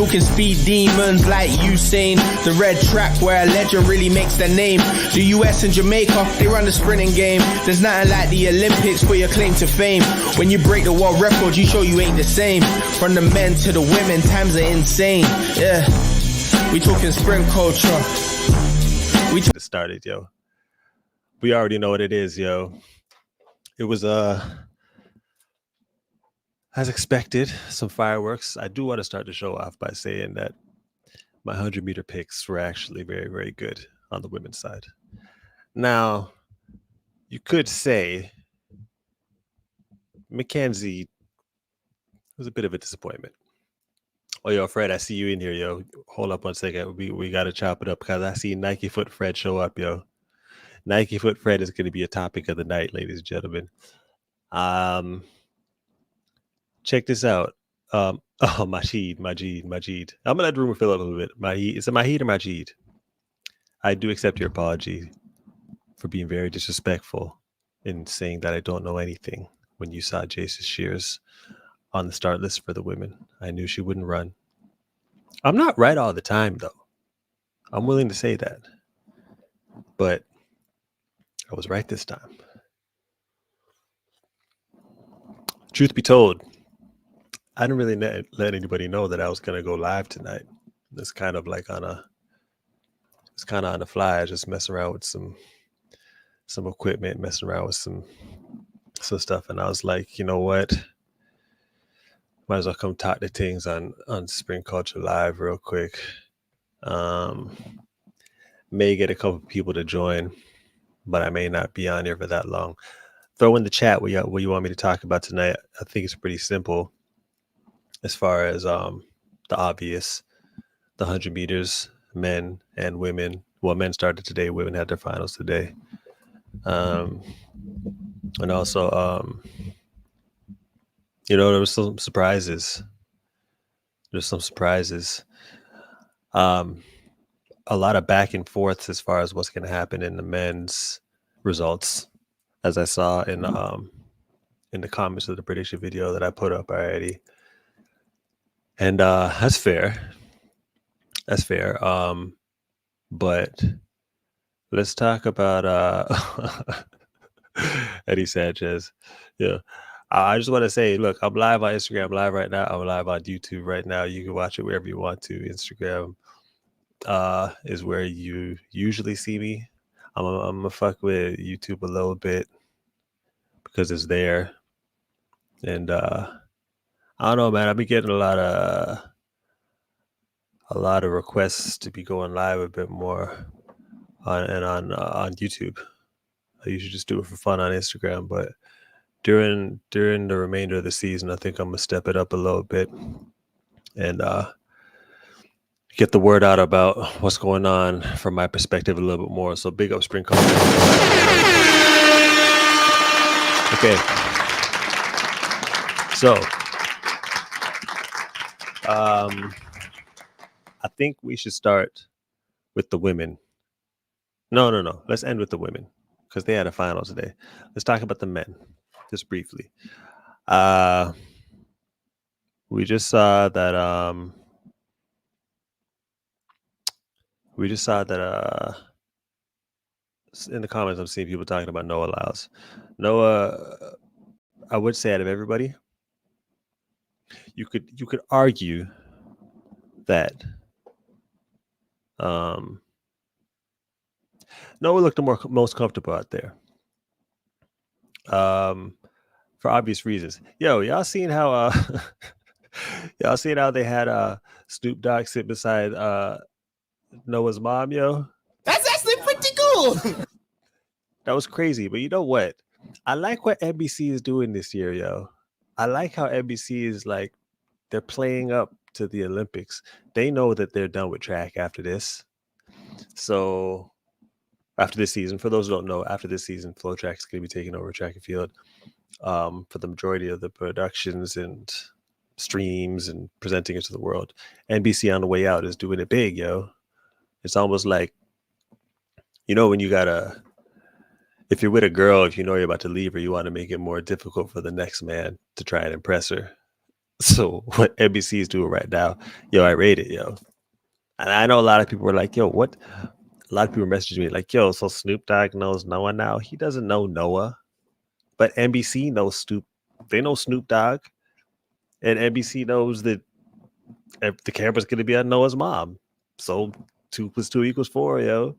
Talking speed demons like Usain. The red track where a legend really makes their name. The US and Jamaica, they run the sprinting game. There's nothing like the Olympics for your claim to fame. When you break the world record, you show you ain't the same. From the men to the women, times are insane. Yeah, we talking sprint culture. We just started, yo. We already know what it is, yo. It was as expected, some fireworks. I do want to start the show off by saying that my 100-meter picks were actually very, very good on the women's side. Now, you could say Mackenzie was a bit of a disappointment. Oh, yo, Fred, I see you in here, yo. Hold up one second. We got to chop it up because I see Nike Foot Fred show up, yo. Nike Foot Fred is going to be a topic of the night, ladies and gentlemen. Check this out. Majid. I'm gonna let the room fill up a little bit. Majid, is it Majid or Majid? I do accept your apology for being very disrespectful in saying that I don't know anything when you saw Jason Shears on the start list for the women. I knew she wouldn't run. I'm not right all the time, though. I'm willing to say that. But I was right this time. Truth be told, I didn't really let anybody know that I was going to go live tonight. It's kind of like on the fly. I just messing around with some equipment, messing around with some stuff. And I was like, you know what? Might as well come talk to things on Spring Culture Live real quick. May get a couple people to join, but I may not be on here for that long. Throw in the chat what you want me to talk about tonight. I think it's pretty simple. As far as the obvious, the 100 meters, men and women. Well, men started today. Women had their finals today. And also, there was some surprises. There's some surprises. A lot of back and forths as far as what's going to happen in the men's results, as I saw in the comments of the prediction video that I put up already. And that's fair. That's fair. But let's talk about Eddie Sanchez. Yeah. I just want to say, look, I'm live on Instagram live right now. I'm live on YouTube right now. You can watch it wherever you want to. Instagram is where you usually see me. I'm gonna fuck with YouTube a little bit because it's there. And I don't know, man. I've been getting a lot of requests to be going live a bit more on YouTube. I usually just do it for fun on Instagram, but during the remainder of the season, I think I'm gonna step it up a little bit and get the word out about what's going on from my perspective a little bit more. So big up Spring Culture. Okay. So I think we should start with the women. No. Let's end with the women because they had a final today. Let's talk about the men just briefly. We just saw that. In the comments, I'm seeing people talking about Noah Lyles. Noah, I would say out of everybody, you could argue that Noah looked the most comfortable out there. For obvious reasons. Yo, y'all seen how they had Snoop Dogg sit beside Noah's mom, yo? That's actually pretty cool. That was crazy. But you know what? I like what NBC is doing this year, yo. I like how NBC is like, they're playing up to the Olympics. They know that they're done with track after this. So after this season, for those who don't know, after this season, Flow Track is going to be taking over track and field for the majority of the productions and streams and presenting it to the world. NBC on the way out is doing it big, yo. It's almost like, when you if you're with a girl, if you know you're about to leave her, you want to make it more difficult for the next man to try and impress her. So what NBC is doing right now, yo, I rate it, yo. And I know a lot of people were like, yo, what? A lot of people messaged me like, yo, so Snoop Dogg knows Noah now. He doesn't know Noah, but NBC knows Snoop. They know Snoop Dogg, and NBC knows that the camera's going to be on Noah's mom. So 2 + 2 = 4, yo.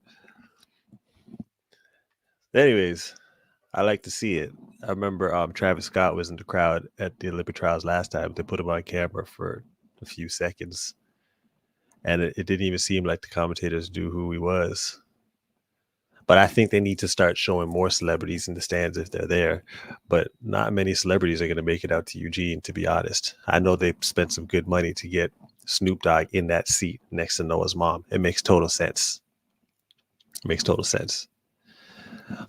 Anyways, I like to see it. I remember Travis Scott was in the crowd at the Olympic trials last time. They put him on camera for a few seconds, and it didn't even seem like the commentators knew who he was. But I think they need to start showing more celebrities in the stands if they're there. But not many celebrities are going to make it out to Eugene, to be honest. I know they spent some good money to get Snoop Dogg in that seat next to Noah's mom. It makes total sense. It makes total sense.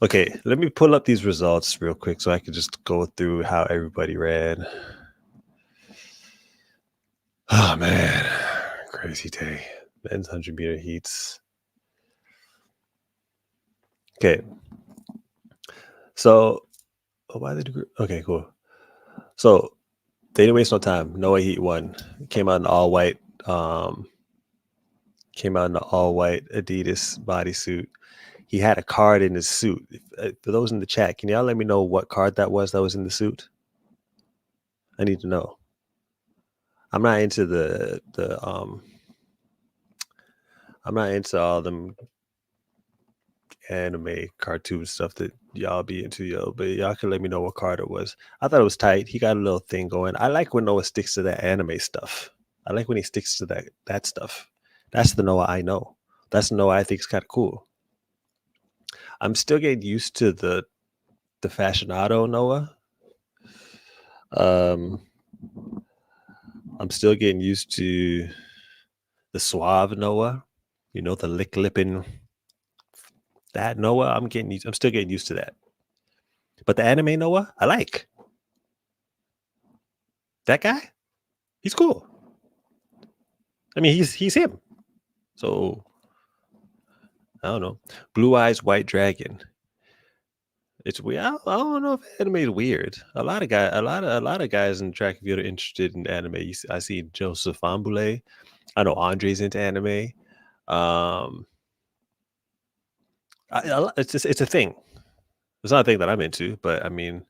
Okay, let me pull up these results real quick so I can just go through how everybody ran. Oh, man. Crazy day. Men's 100-meter heats. Okay. So, why did you... Okay, cool. So, they didn't waste no time. Noah Heat won. Came out in all white. Came out in the all white Adidas bodysuit. He had a card in his suit. For those in the chat, can y'all let me know what card that was in the suit? I need to know. I'm not into I'm not into all them anime cartoon stuff that y'all be into, yo, but y'all can let me know what card it was. I thought it was tight. He got a little thing going. I like when Noah sticks to that anime stuff. I like when he sticks to that stuff. That's the Noah I know. That's the Noah I think is kind of cool. I'm still getting used to the fashionado Noah. I'm still getting used to the suave Noah. You know, the lipping. That Noah, I'm still getting used to that. But the anime Noah, I like. That guy, he's cool. I mean, he's him. So I don't know. Blue Eyes White Dragon. It's weird. I don't know if anime is weird. A lot of guys in track and field are interested in anime. I see Joseph Ambule. I know Andre's into anime. It's a thing. It's not a thing that I'm into, but I mean,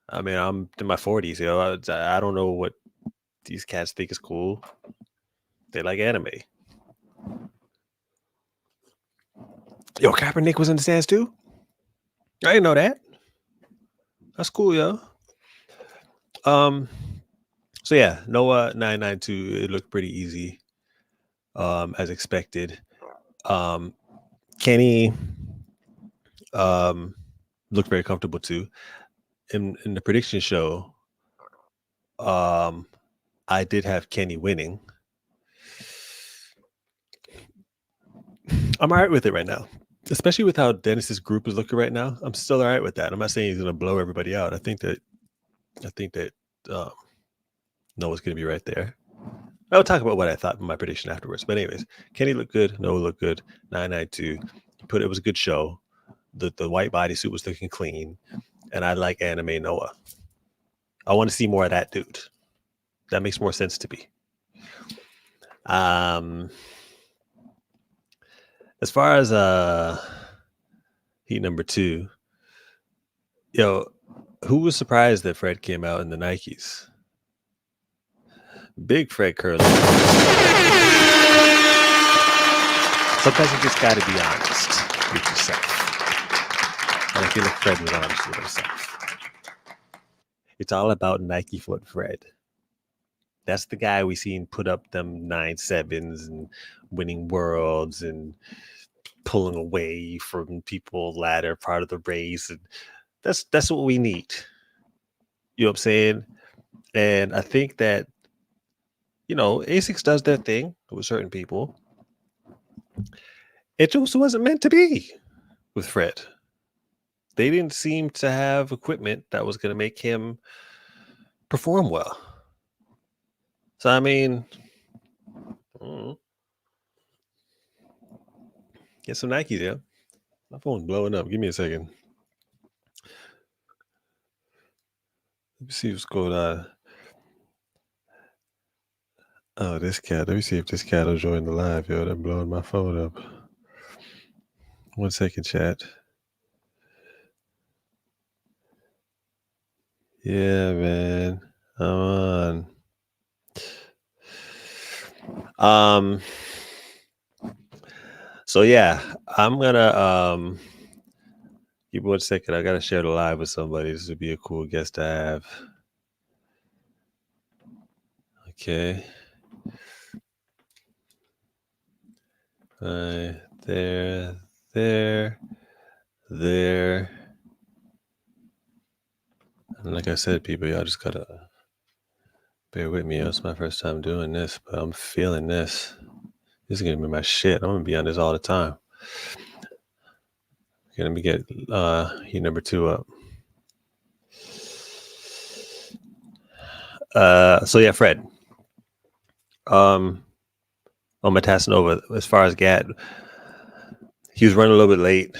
I'm in my 40s. You know, I don't know what these cats think is cool. They like anime. Yo, Kaepernick was in the stands too? I didn't know that. That's cool, yo. So yeah, Noah 992. It looked pretty easy, as expected. Kenny looked very comfortable too. In the prediction show, I did have Kenny winning. I'm all right with it right now, especially with how Dennis's group is looking right now. I'm still all right with that. I'm not saying he's going to blow everybody out. I think that Noah's going to be right there. I'll talk about what I thought in my prediction afterwards. But anyways, Kenny looked good. Noah looked good. 992. It was a good show. The white bodysuit was looking clean, and I like anime Noah. I want to see more of that dude. That makes more sense to me. As far as heat number 2, yo, who was surprised that Fred came out in the Nikes? Big Fred Curly. Sometimes you just got to be honest with yourself. And I feel like Fred was honest with himself. It's all about Nike Foot Fred. That's the guy we seen put up them 9.7s and winning worlds and pulling away from people latter part of the race. And that's what we need. You know what I'm saying? And I think that, you know, ASICS does their thing with certain people. It just wasn't meant to be with Fred. They didn't seem to have equipment that was going to make him perform well. So, I mean, get some Nikes, yeah. My phone's blowing up. Give me a second. Let me see what's going on. Oh, this cat. Let me see if this cat will join the live, yo. They're blowing my phone up. 1 second, chat. Yeah, man. I'm on. So yeah, I'm gonna give me 1 second. I gotta share the live with somebody. This would be a cool guest to have. Okay. There. And like I said, people, y'all just gotta bear with me. It's my first time doing this, but I'm feeling this. This is gonna be my shit. I'm gonna be on this all the time. Let me get heat number 2 up. So yeah, Fred. On my Tassanova, as far as Gat, he was running a little bit late.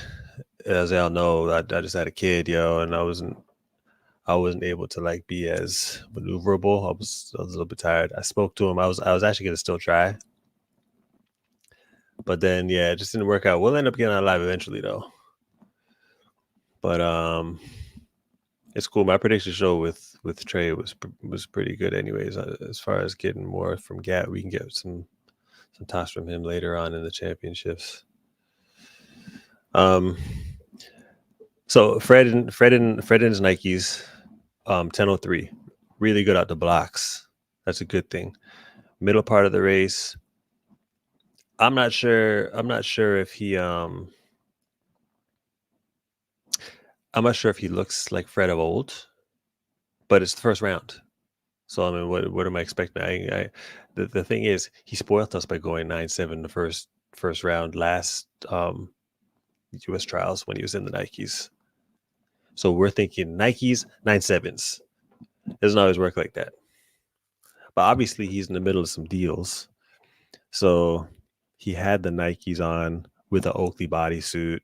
As y'all know, I just had a kid, yo, and I wasn't able to like be as maneuverable. I was a little bit tired. I spoke to him. I was actually gonna still try, but then yeah, it just didn't work out. We'll end up getting on live eventually though. But it's cool. My prediction show with Trey was pretty good, anyways. As far as getting more from Gat, we can get some toss from him later on in the championships. So Fred and his Nikes, 10:03, really good out the blocks. That's a good thing. Middle part of the race, I'm not sure if he I'm not sure if he looks like Fred of old, but it's the first round. So I mean, what am I expecting? The thing is, he spoiled us by going 9-7 the first round last U.S. trials when he was in the Nikes. So we're thinking Nikes 9-7s. Doesn't always work like that. But obviously he's in the middle of some deals. So he had the Nikes on with an Oakley bodysuit,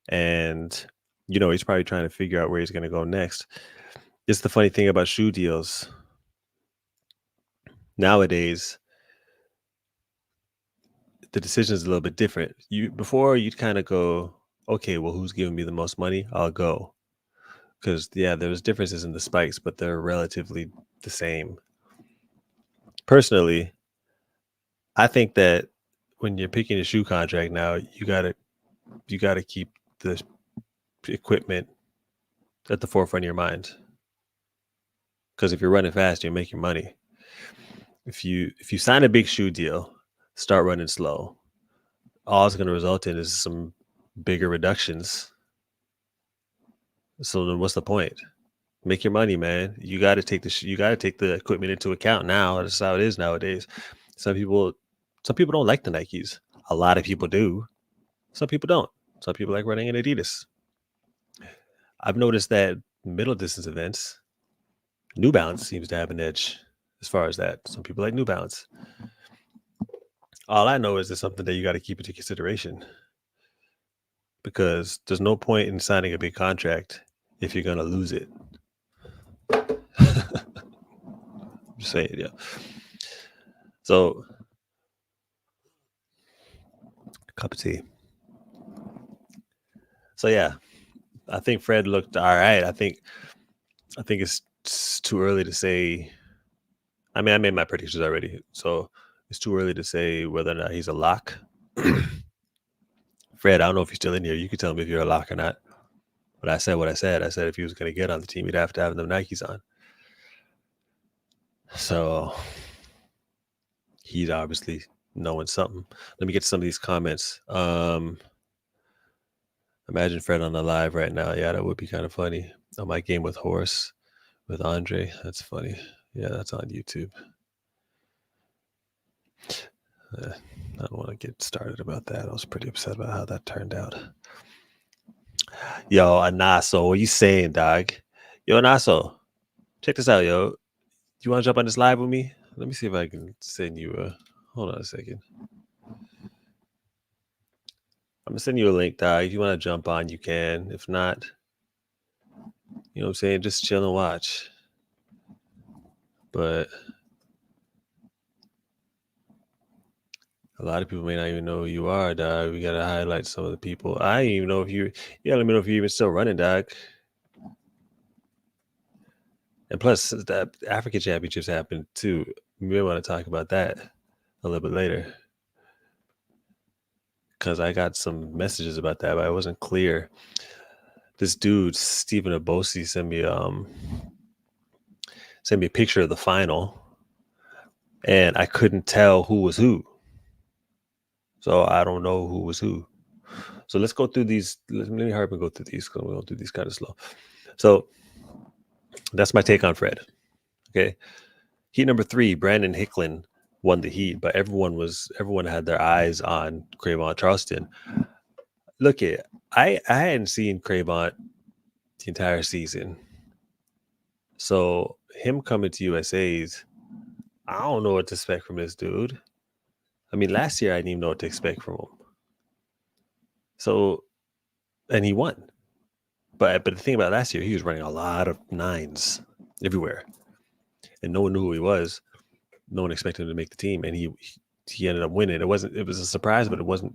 and he's probably trying to figure out where he's going to go next. It's the funny thing about shoe deals. Nowadays, the decision is a little bit different. Before you'd kind of go, okay, well, who's giving me the most money? I'll go. Because yeah, there's differences in the spikes, but they're relatively the same. Personally, I think that when you're picking a shoe contract now, you gotta keep the equipment at the forefront of your mind. Because if you're running fast, you're making money. If you sign a big shoe deal, start running slow, all it's going to result in is some bigger reductions. So then what's the point? Make your money, man. You got to take the equipment into account now. That's how it is nowadays. Some people don't like the Nikes. A lot of people do. Some people don't. Some people like running in Adidas. I've noticed that middle distance events, New Balance seems to have an edge as far as that. Some people like New Balance. All I know is it's something that you got to keep into consideration, because there's no point in signing a big contract if you're going to lose it. Just saying, yeah. So, cup of tea. So yeah, I think Fred looked all right. I think it's too early to say. I mean, I made my predictions already, so it's too early to say whether or not he's a lock. Fred, I don't know if you're still in here. You can tell me if you're a lock or not. But I said what I said. I said if he was going to get on the team, he'd have to have them Nikes on. So he's obviously knowing something. Let me get to some of these comments. Imagine Fred on the live right now. Yeah, that would be kind of funny. On my game with Horse, with Andre. That's funny. Yeah, that's on YouTube. I don't want to get started about that. I was pretty upset about how that turned out. Yo, Anaso, what you saying, dog? Yo, Anaso, check this out, yo. You want to jump on this live with me? Let me see if I can send you a... Hold on a second. I'm going to send you a link, dog. If you want to jump on, you can. If not, you know what I'm saying? Just chill and watch. But A lot of people may not even know who you are, dog. We gotta highlight some of the people. I don't even know if you. Yeah, let me know if you're even still running, dog. And plus, the African Championships happened too. We may want to talk about that a little bit later, because I got some messages about that, but I wasn't clear. This dude, Stephen Abosi, sent me a picture of the final, and I couldn't tell who was who. So I don't know who was who. So let's go through these. Let me hurry up and go through these, because we're going to do these kind of slow. So that's my take on Fred. Okay. Heat number 3, Brandon Hicklin won the heat, but everyone had their eyes on Cravont Charleston. Look, I hadn't seen Cravont the entire season. So him coming to USA's, I don't know what to expect from this dude. I mean, last year I didn't even know what to expect from him. So, and he won. But the thing about last year, he was running a lot of 9s everywhere, and no one knew who he was. No one expected him to make the team, and he ended up winning. It was a surprise, but it wasn't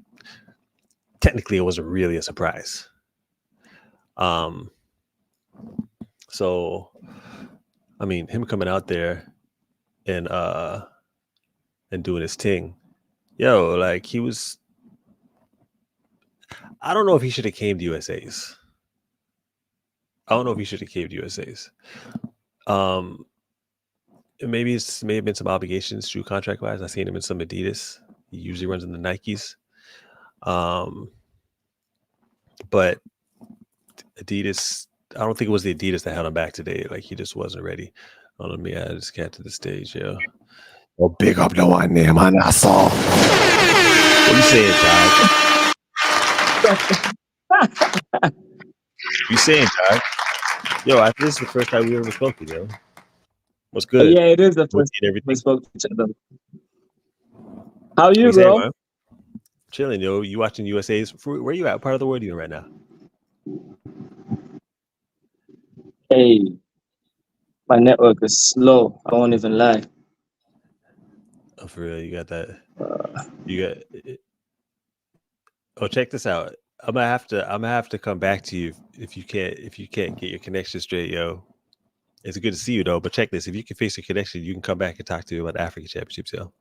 really a surprise. So, I mean, him coming out there and doing his thing, like he was. I don't know if he should have came to USA's. It may have been some obligations, shoe contract wise. I've seen him in some Adidas. He usually runs in the Nikes. But Adidas, I don't think it was the Adidas that held him back today. Like, he just wasn't ready. Let me add this cat to the stage, yo. Oh, big up the one name, man. I saw. What you saying, dog? You saying, dog? Yo, I think this is the first time we ever spoke to you. What's good? Yeah, it is the first time we spoke to each other. How are you, bro? Saying, chilling, yo. You watching USA's? Where you at? What part of the world are you in right now? Hey, my network is slow. I won't even lie. Oh, for real? You got that? You got? Oh, check this out. I'm gonna have to come back to you if you can't get your connection straight, yo. It's good to see you though. But check this: if you can fix your connection, you can come back and talk to me about the African Championships, yo.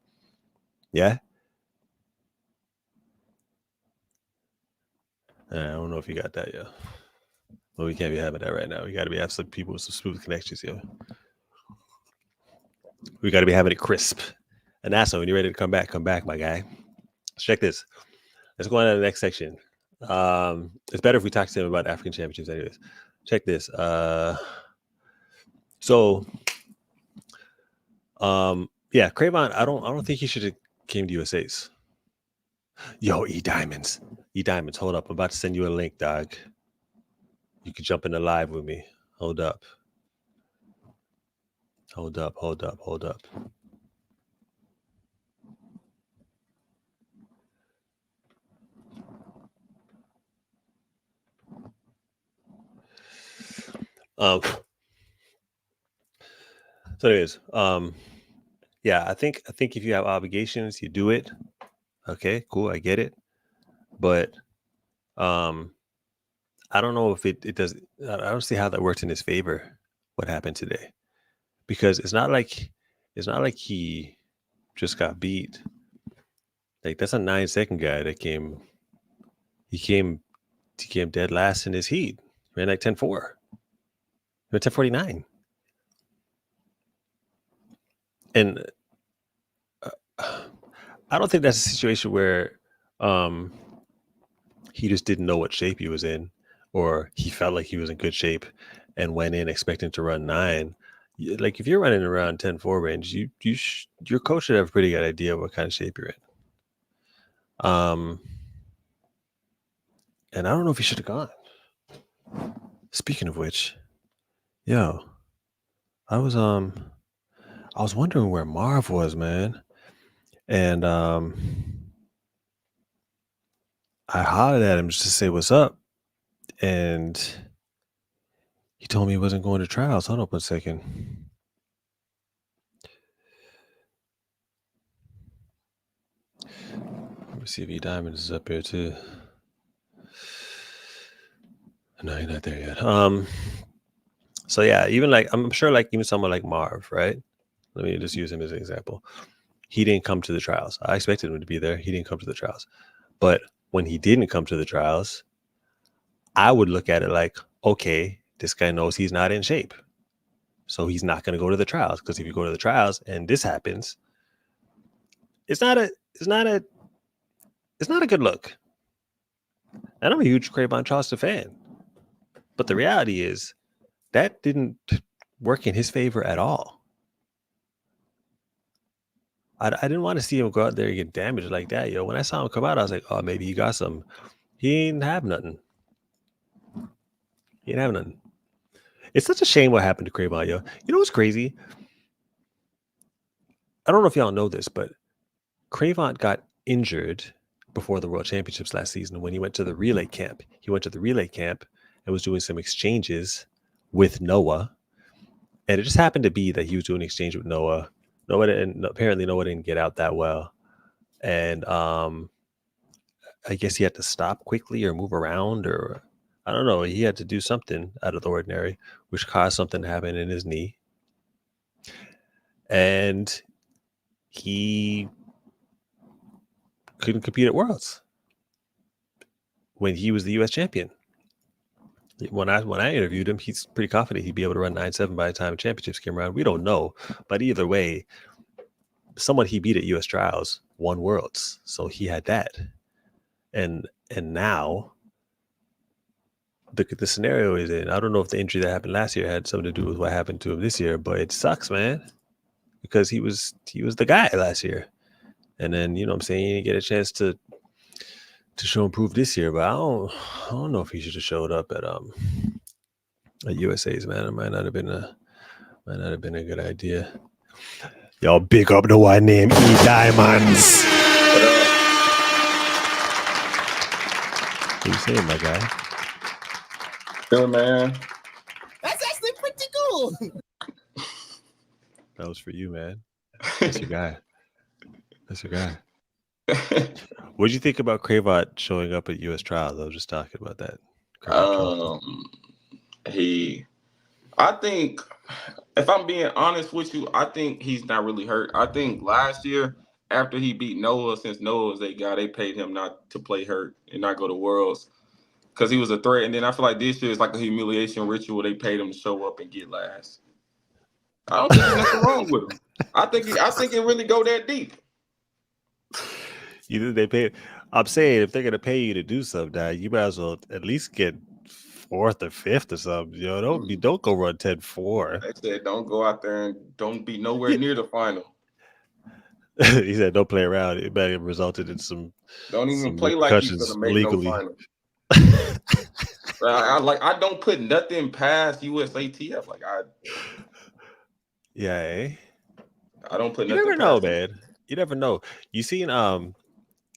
Yeah. I don't know if you got that, yo. Well, we can't be having that right now. We got to have some people with some smooth connections, yo. We got to be having it crisp. And that's when you're ready to come back, my guy. Let's check this. Let's go on to the next section. It's better if we talk to him about African Championships, anyways. Check this. Yeah, Cravont. I don't think he should have came to USA's. Yo, Diamondz, hold up. I'm about to send you a link, dog. You can jump in the live with me. Hold up. So anyways, yeah, I think if you have obligations, you do it. Okay, cool, I get it. But I don't know if it does. I don't see how that works in his favor. What happened today? Because it's not like he just got beat. Like, that's a 9-second guy that came. He came dead last in his heat. Ran like 10.4. Ran 10.49. And I don't think that's a situation where he just didn't know what shape he was in, or he felt like he was in good shape and went in expecting to run 9. Like, if you're running around 10.4 range, your coach should have a pretty good idea what kind of shape you're in. And I don't know if he should have gone. Speaking of which, yo, I was wondering where Marv was, man. And I hollered at him just to say what's up. And he told me he wasn't going to trials. Hold up 1 second. me see if Diamondz is up here too. No, you're not there yet. So yeah, even like I'm sure like even someone like Marv, right? Let me just use him as an example. He didn't come to the trials. I expected him to be there. He didn't come to the trials. But when he didn't come to the trials, I would look at it like, okay, this guy knows he's not in shape. So he's not going to go to the trials, because if you go to the trials and this happens, it's not a good look. And I'm a huge Cravon Charleston fan. But the reality is that didn't work in his favor at all. I didn't want to see him go out there and get damaged like that, yo. When I saw him come out, I was like, oh, maybe he got some. He didn't have nothing. It's such a shame what happened to Cravon, yo. You know what's crazy? I don't know if y'all know this, but Cravon got injured before the World Championships last season when he went to the relay camp. He went to the relay camp and was doing some exchanges with Noah. And it just happened to be that he was doing an exchange with Noah. Apparently Noah didn't get out that well. And I guess he had to stop quickly or move around, or I don't know. He had to do something out of the ordinary, which caused something to happen in his knee. And he couldn't compete at Worlds when he was the U.S. champion. When I interviewed him, he's pretty confident he'd be able to run 9.7 by the time the championships came around. We don't know, but either way, someone he beat at U.S. trials won Worlds, so he had that. And now the scenario is in. I don't know if the injury that happened last year had something to do with what happened to him this year, but it sucks, man, because he was the guy last year, and then you know what I'm saying, he didn't get a chance to show and prove this year. But I don't know if he should have showed up at USA's, man. It might not have been a good idea. Y'all big up the one named Diamondz. What you saying, my guy? Good, man. That's actually pretty cool. That was for you, man. That's your guy. What did you think about Cravon showing up at U.S. trials? I was just talking about that. I think, if I'm being honest with you, I think he's not really hurt. I think last year, after he beat Noah, since Noah was their guy, they paid him not to play hurt and not go to Worlds because he was a threat. And then I feel like this year is like a humiliation ritual. They paid him to show up and get last. I don't think there's nothing wrong with him. I think it really go that deep. You think they pay? I'm saying if they're gonna pay you to do something, you might as well at least get 4th or 5th or something. You know, don't go run 10-4. They said don't go out there and don't be nowhere near the final. He said don't play around. It might have resulted in some. Don't even play like you're gonna make legally. No final. I don't put nothing past USATF. Yeah. I don't put you nothing. You never know, man. You never know. You seen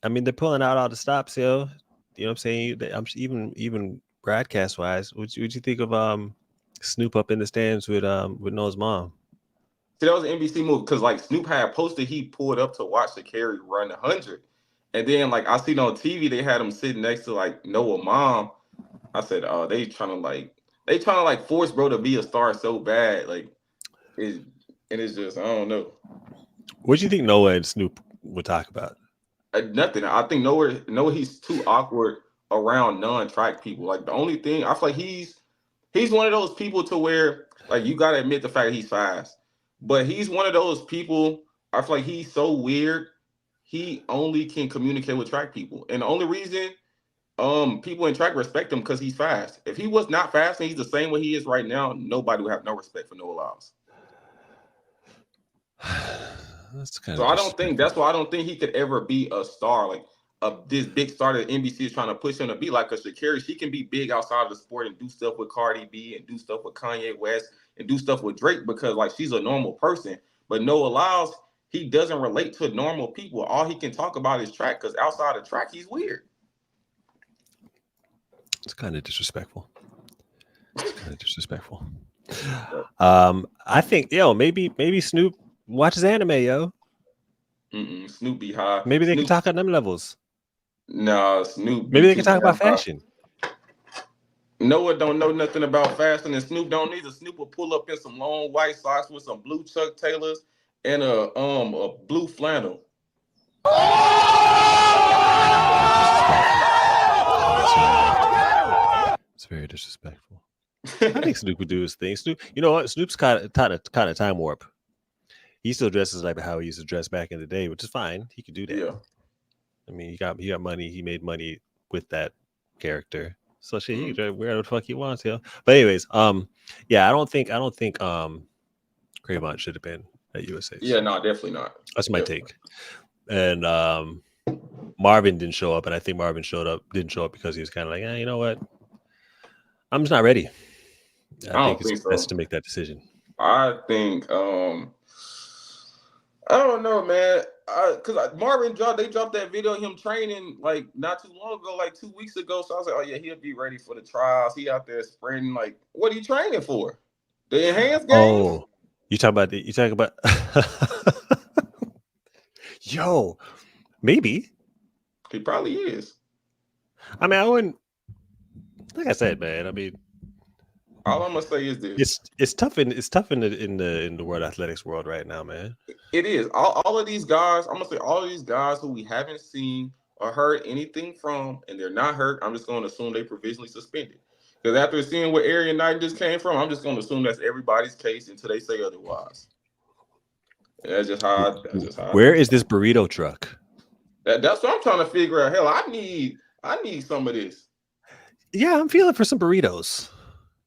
I mean, they're pulling out all the stops, yo. You know what I'm saying? I'm even broadcast wise. What'd you think of Snoop up in the stands with Noah's mom? See, that was an NBC move because Snoop had posted he pulled up to watch Sha'Carri run 100, and then I seen on TV they had him sitting next to Noah's mom. I said, oh, they trying to force bro to be a star so bad, it's just I don't know. What do you think Noah and Snoop would talk about? Nothing. I think Noah he's too awkward around non-track people. The only thing I feel like he's one of those people to where you gotta admit the fact that he's fast, but he's one of those people. I feel like he's so weird. He only can communicate with track people, and the only reason people in track respect him because he's fast. If he was not fast and he's the same way he is right now, nobody would have no respect for Noah Lyles. That's kind of. So that's why I don't think he could ever be a star this big star that NBC is trying to push him to be like a Sha'Carri. She can be big outside of the sport and do stuff with Cardi B and do stuff with Kanye West and do stuff with Drake because she's a normal person. But Noah Lyles, he doesn't relate to normal people. All he can talk about is track because outside of track, he's weird. It's kind of disrespectful. I think maybe Snoop watches anime, yo. Snoop be high. Maybe they can talk on them levels. No, Snoop. Maybe they can talk about fashion. Noah don't know nothing about fashion, and Snoop don't either. Snoop will pull up in some long white socks with some blue Chuck Taylors and a blue flannel. It's very disrespectful. I think Snoop would do his thing. Snoop, you know what? Snoop's kind of time warp. He still dresses like how he used to dress back in the day, which is fine. He could do that. Yeah. I mean, he got money. He made money with that character. So shit, he can dress wherever the fuck he wants, yo. But anyways, yeah, I don't think Cravon should have been at USA. Yeah, no, definitely not. That's my take. And Marvin didn't show up, and I think Marvin didn't show up because he was kind of like, you know what? I'm just not ready. I think it's best to make that decision. I think I don't know, man. Because Marvin dropped that video of him training like not too long ago, like 2 weeks ago. So I was like, oh yeah, he'll be ready for the trials. He out there sprinting. Like, what are you training for? The enhanced game? Oh, you talking about yo, maybe. He probably is. I mean, I wouldn't. Like I said, man. I mean, all I'm gonna say is this: it's tough in the world athletics world right now, man. It is. All of these guys, I'm gonna say all of these guys who we haven't seen or heard anything from, and they're not hurt. I'm just gonna assume they provisionally suspended. Because after seeing where Erin Knight just came from, I'm just gonna assume that's everybody's case until they say otherwise. That's just how. Where is this burrito truck? That's what I'm trying to figure out. Hell, I need some of this. Yeah, I'm feeling for some burritos.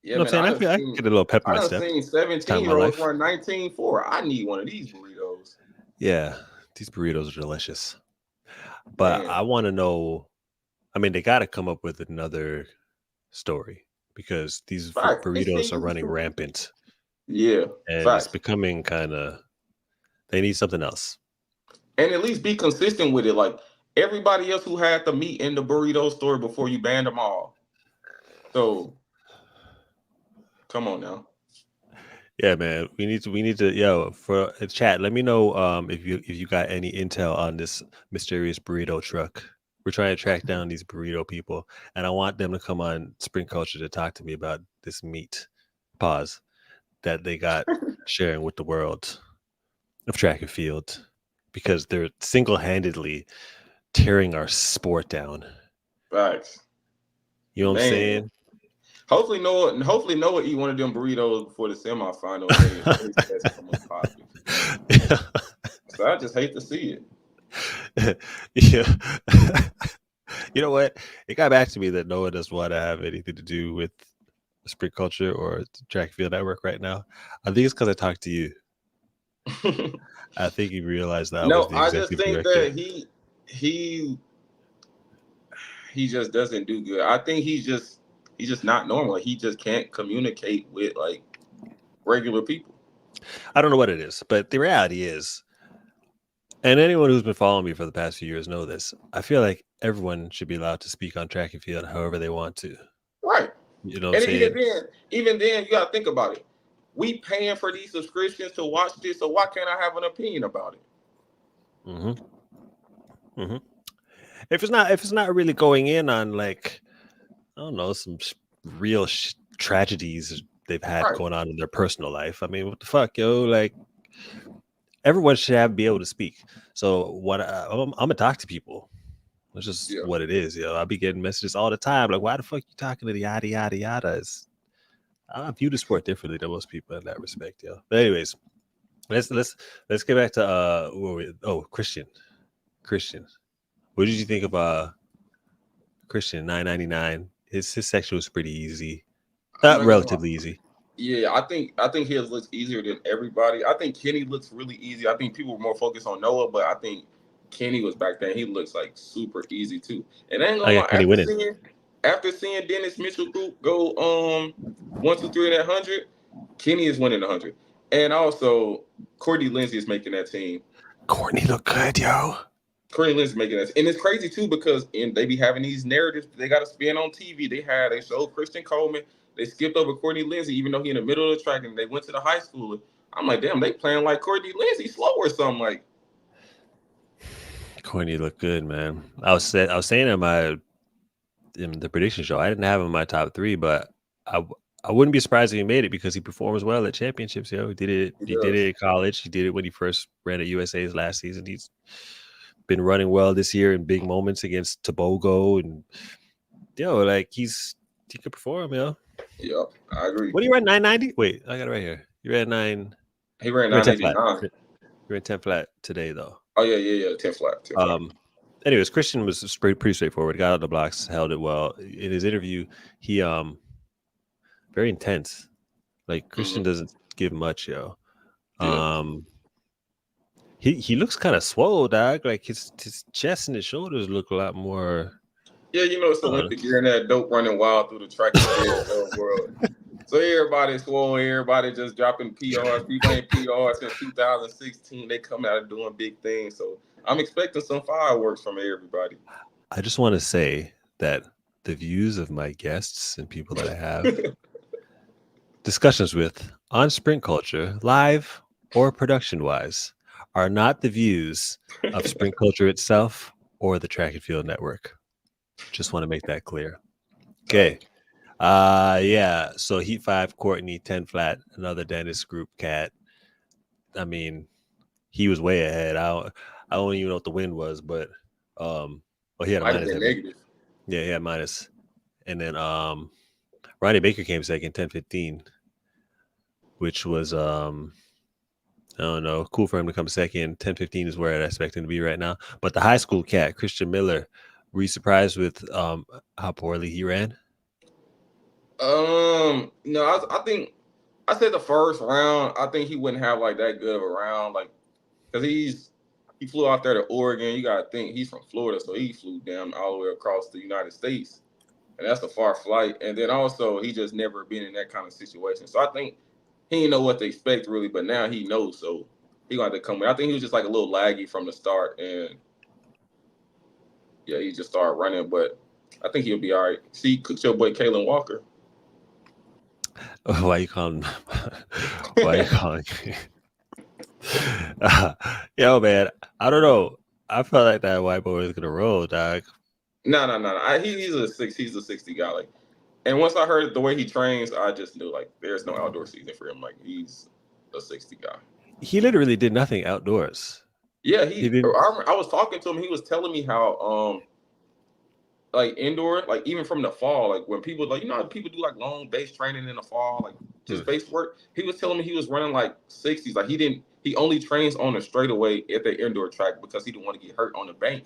Yeah, you know what I'm saying? I can get a little pep in my step. I've seen 17-year-olds run 19.4. I need one of these burritos. Yeah, these burritos are delicious. But I want to know. I mean, they got to come up with another story because these burritos are running rampant. Yeah, and it's becoming kind of. They need something else. And at least be consistent with it. Like everybody else who had the meat in the burrito store before you banned them all. So come on now. Yeah, man. We need to for chat. Let me know if you got any intel on this mysterious burrito truck. We're trying to track down these burrito people, and I want them to come on Spring Culture to talk to me about this meat that they got sharing with the world of track and field, because they're single-handedly tearing our sport down. Facts. You know what I'm saying? Hopefully Noah eat one of them burritos before the semifinal. So I just hate to see it. Yeah. You know what? It got back to me that Noah doesn't want to have anything to do with Spring Culture or Track and Field Network right now. I think it's because I talked to you. I think he realized that. No, I just think that he just doesn't do good. I think he's just not normal. He just can't communicate with like regular people. I don't know what it is, but the reality is, and anyone who's been following me for the past few years know this, I feel like everyone should be allowed to speak on track and field however they want to. Right. You know what I'm saying? Even then, you gotta think about it. We paying for these subscriptions to watch this, so why can't I have an opinion about it? Mm-hmm. Mm-hmm. If it's not really going in on like, I don't know, some real tragedies they've had going on in their personal life. I mean, what the fuck, yo? Like, everyone should be able to speak. So what I'm gonna talk to people. That's just what it is, yo. I'll be getting messages all the time, like, why the fuck you talking to the yada yada yadas? I view the sport differently than most people in that respect, yo. But anyways, let's get back to Christian. What did you think of Christian 999? His section was pretty easy, relatively easy. Yeah, I think his looks easier than everybody. I think Kenny looks really easy. I think people were more focused on Noah, but I think Kenny was back then. He looks like super easy too. And I ain't gonna lie, after seeing Dennis Mitchell group go 1, 2, 3 at 100, Kenny is winning 100. And also Courtney Lindsay is making that team. Courtney look good, yo. Courtney Lindsay making that, and it's crazy too because they be having these narratives they got to spin on TV. They showed Christian Coleman. They skipped over Courtney Lindsay, even though he in the middle of the track, and they went to the high schooler. I'm like, damn, they playing like Courtney Lindsay slow or something. Like, Courtney looked good, man. I was saying in the prediction show, I didn't have him in my top 3, but I wouldn't be surprised if he made it because he performs well at championships. He did it. He did it in college. He did it when he first ran at USA's last season. He's been running well this year in big moments against Tobago, and like he could perform. Yeah, I agree. What do you run? 990? Wait, I got it right here. You ran 9. He ran 989. You ran 10 flat today, though. Oh yeah, 10 flat. 10 flat. Anyways, Christian was pretty straightforward. Got out the blocks, held it well. In his interview, he very intense. Like Christian doesn't give much, yo. Yeah. He looks kind of swole, dog. Like his chest and his shoulders look a lot more. Yeah, it's Olympic year and that dope running wild through the track and field world. So everybody's swole, everybody just dropping PRs. People ain't PRs since 2016. They come out and doing big things. So I'm expecting some fireworks from everybody. I just want to say that the views of my guests and people that I have discussions with on Sprint Culture, live or production-wise, are not the views of Sprint Culture itself or the Track and Field Network. Just want to make that clear. Okay. Yeah. So Heat 5, Courtney, 10 flat, another Dennis Group cat. I mean, he was way ahead. I don't even know what the win was, but he had a minus. Negative. Yeah, he had minus. And then Ronnie Baker came second, 10-15, which was I don't know, cool for him to come second. 10-15 is where I expect him to be right now. But the high school cat, Christian Miller, were you surprised with how poorly he ran? No, I think I said the first round. I think he wouldn't have like that good of a round, like because he flew out there to Oregon. You gotta think he's from Florida, so he flew down all the way across the United States, and that's a far flight. And then also he just never been in that kind of situation, so I think he didn't know what to expect really. But now he knows, so he gonna have to come in. I think he was just like a little laggy from the start, and yeah, he just started running, but I think he'll be all right. See, cooked your boy Kalen Walker. Why you calling? Why you calling? Yo, man, I don't know. I felt like that white boy was gonna roll, dog. No. He's a 60 guy. Like, and once I heard the way he trains, I just knew like there's no outdoor season for him. Like he's a 60 guy. He literally did nothing outdoors. Yeah, I was talking to him. He was telling me how like indoor, like even from the fall, like when people like how people do like long base training in the fall, like just base work. He was telling me he was running like 60s. Like he only trains on a straightaway at the indoor track because he didn't want to get hurt on the bank.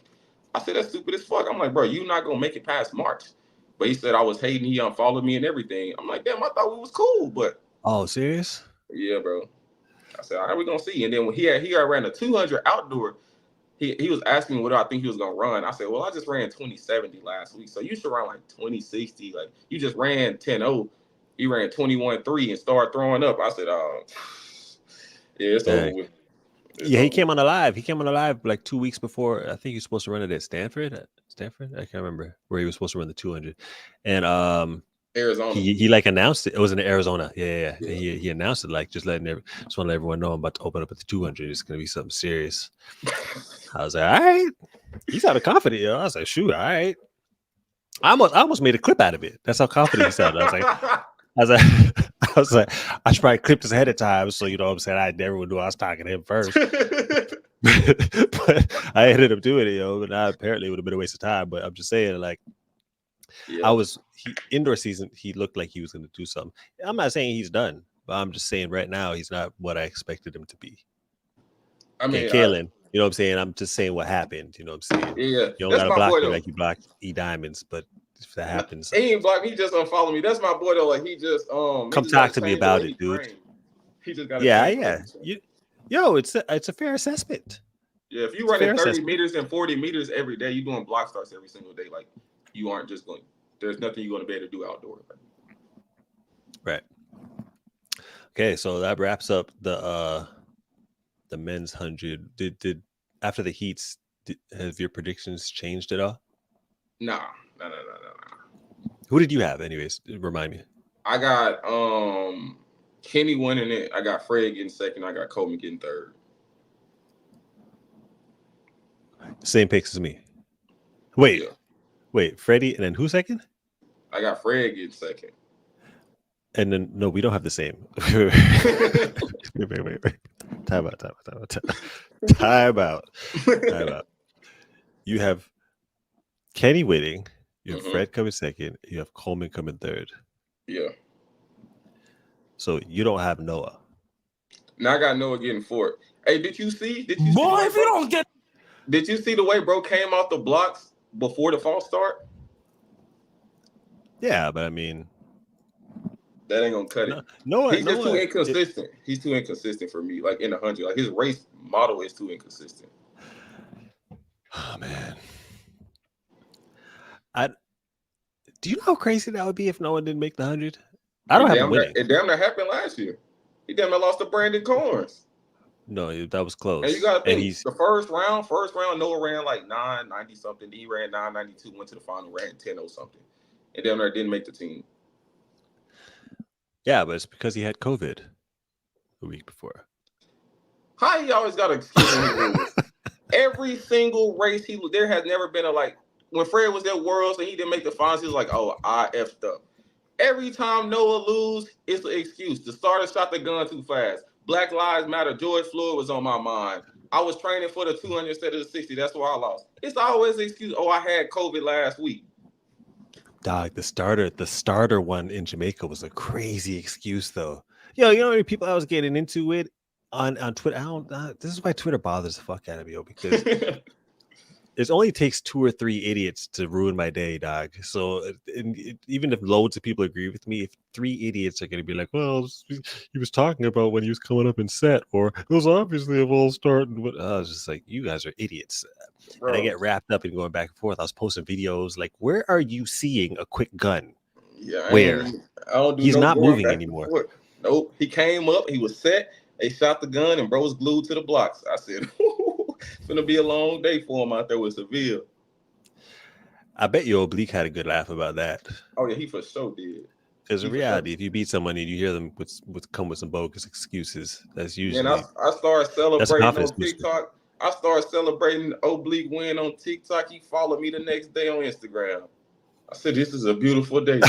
I said that's stupid as fuck. I'm like, bro, you're not gonna make it past March. But he said I was hating. He unfollowed me and everything. I'm like, damn, I thought we was cool, but serious? Yeah, bro. I said, all right, we're gonna see. And then when he ran a 200 outdoor. He was asking me what I think he was gonna run. I said, well, I just ran 2070 last week, so you should run like 2060. Like you just ran 10-0. He ran 21-3 and started throwing up. I said, oh, yeah, it's over with. He came on the live. He came on the live like 2 weeks before. I think he was supposed to run it at Stanford. I can't remember where he was supposed to run the 200. And Arizona. He like announced it. It was in Arizona. Yeah. He announced it like just want to let everyone know I'm about to open up at the 200. It's gonna be something serious. I was like, all right. He sounded confident, yo. I was like, shoot, all right. I almost made a clip out of it. That's how confident he sounded. I was like, I should probably clip this ahead of time, so you know what I'm saying. I never would know I was talking to him first. But I ended up doing it, yo. But now apparently it would have been a waste of time. But I'm just saying, like. Yeah. Indoor season, he looked like he was going to do something. I'm not saying he's done, but I'm just saying right now he's not what I expected him to be. I mean, Kalen, you know what I'm saying? I'm just saying what happened. You know what I'm saying? Yeah. You don't got to block me like you blocked Diamondz, but if that happens. He ain't blocked me, he just unfollowed me. That's my boy though. Like he just come talk to me about it, dude. He just got it's a fair assessment. Yeah, if you running 30 meters and 40 meters every day, you're doing block starts every single day. Like you aren't just going. There's nothing you're going to be able to do outdoor. Right. Okay, so that wraps up the men's 100. Did after the heats, have your predictions changed at all? No. Who did you have, anyways? Remind me. I got Kenny winning it. I got Fred getting second. I got Coleman getting third. Same picks as me. Wait, Yeah. wait, Freddie, and then who second? I got Fred getting second. And then no, we don't have the same. wait. Time out. You have Kenny winning. You have Fred coming second. You have Coleman coming third. Yeah. So you don't have Noah. Now I got Noah getting fourth. Hey, did you see? Boy, if you don't get. Did you see the way bro came off the blocks before the false start? Yeah, but I mean, that ain't gonna cut it. Noah, he's just too inconsistent. He's too inconsistent for me. Like in the 100, like his race model is too inconsistent. Oh man, do you know how crazy that would be if Noah didn't make the 100? I don't have him winning. It damn near happened last year. He damn near lost to Brandon Corns. No, that was close. And you got to think, the first round, Noah ran like 990 something. He ran 992, went to the final, ran 10 something. And damn near didn't make the team. Yeah, but it's because he had COVID the week before. How he always got to excuse me? Every single race, there has never been a like, when Fred was at Worlds and he didn't make the finals, he was like, oh, I effed up. Every time Noah lose, it's an excuse. The starter shot the gun too fast. Black Lives Matter. George Floyd was on my mind. I was training for the 200 instead of the 60. That's why I lost. It's always an excuse. Oh, I had COVID last week. Dog, the starter one in Jamaica was a crazy excuse, though. Yo, you know how many people I was getting into it on Twitter? This is why Twitter bothers the fuck out of me, because it only takes 2 or 3 idiots to ruin my day, dog. So even if loads of people agree with me, if 3 idiots are going to be like, well, he was talking about when he was coming up in set, or it was obviously a false start. And I was just like, you guys are idiots. Bro. And I get wrapped up in going back and forth. I was posting videos like, where are you seeing a quick gun? Yeah, where? He's not moving anymore. Nope. He came up, he was set, they shot the gun, and bro was glued to the blocks. I said, it's gonna be a long day for him out there with Seville. I bet you Oblique had a good laugh about that. Oh yeah, he for sure did. Because in reality, if you beat someone and you hear them come with some bogus excuses, that's usually. And I started celebrating on TikTok. I started celebrating Oblique win on TikTok. He followed me the next day on Instagram. I said, "This is a beautiful day."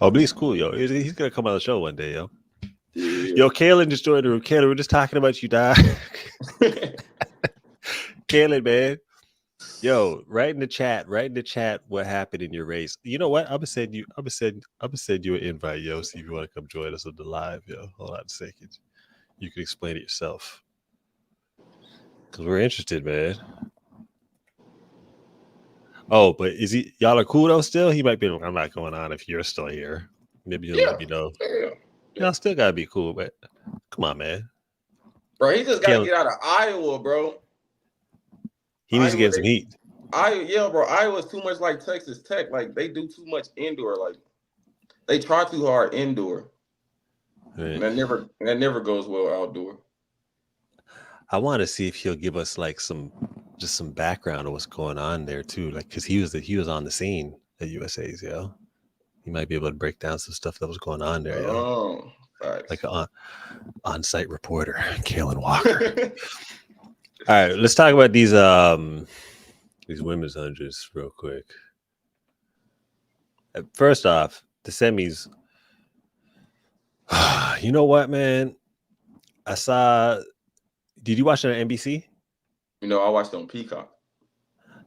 Oblique's cool, yo. He's gonna come on the show one day, yo. Yeah. Yo, Kaylin just joined the room. Kaylin, we're just talking about you, dog. Kaylin, man. Yo, write in the chat what happened in your race. You know what? I'm gonna send you an invite, yo. See if you want to come join us on the live, yo. Hold on a second. You can explain it yourself. Cause we're interested, man. Oh, but is he y'all are cool though still? He might be like, I'm not going on if you're still here. Maybe you'll let me know. Yeah. Y'all still gotta be cool, but come on, man. Bro, he just gotta get out of Iowa, bro. He needs to get some heat. Bro. Iowa's too much like Texas Tech. Like they do too much indoor. Like they try too hard indoor. Right. And that never goes well outdoor. I want to see if he'll give us like some background of what's going on there too. Like because he was on the scene at USA's, yo. He might be able to break down some stuff that was going on there, yo. Oh, like an on-site reporter, Kaylin Walker. All right, let's talk about these women's hundreds real quick. First off, the semis. You know what, man? Did you watch it on NBC? I watched it on Peacock.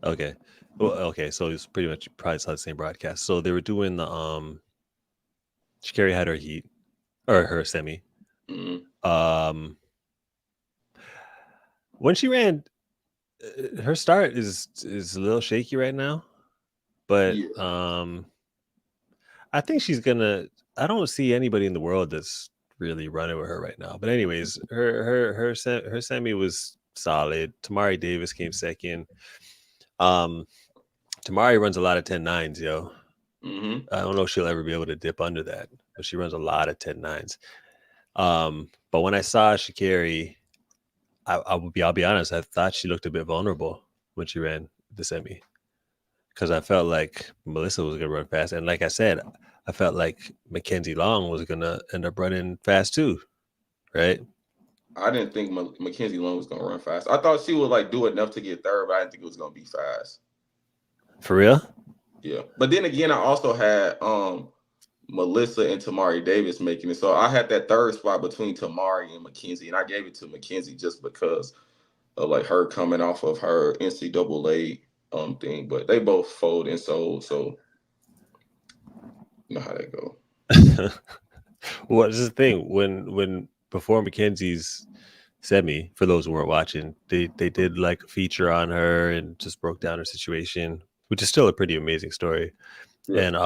Okay. Well, okay, so it's pretty much probably saw the same broadcast. So they were doing the Sha'Carri had her heat or her semi. Mm-hmm. When she ran, her start is a little shaky right now, but I think she's gonna. I don't see anybody in the world that's really running with her right now. But anyways, her semi was solid. Tamari Davis came second. Tamari runs a lot of 10.9s, yo. Mm-hmm. I don't know if she'll ever be able to dip under that, but she runs a lot of 10.9s. But when I saw Sha'Carri, I'll be honest, I thought she looked a bit vulnerable when she ran the semi. Because I felt like Melissa was going to run fast. And like I said, I felt like Mackenzie Long was going to end up running fast too, right? I didn't think Mackenzie Long was gonna run fast. I thought she would like do enough to get third, but I didn't think it was gonna be fast. For real? Yeah, but then again, I also had Melissa and Tamari Davis making it, so I had that third spot between Tamari and Mackenzie, and I gave it to Mackenzie just because of like her coming off of her NCAA thing. But they both fold and sold, so you know how that go. Well, this is the thing. When before Mackenzie's semi, for those who weren't watching, they did like a feature on her and just broke down her situation, which is still a pretty amazing story. Yeah. And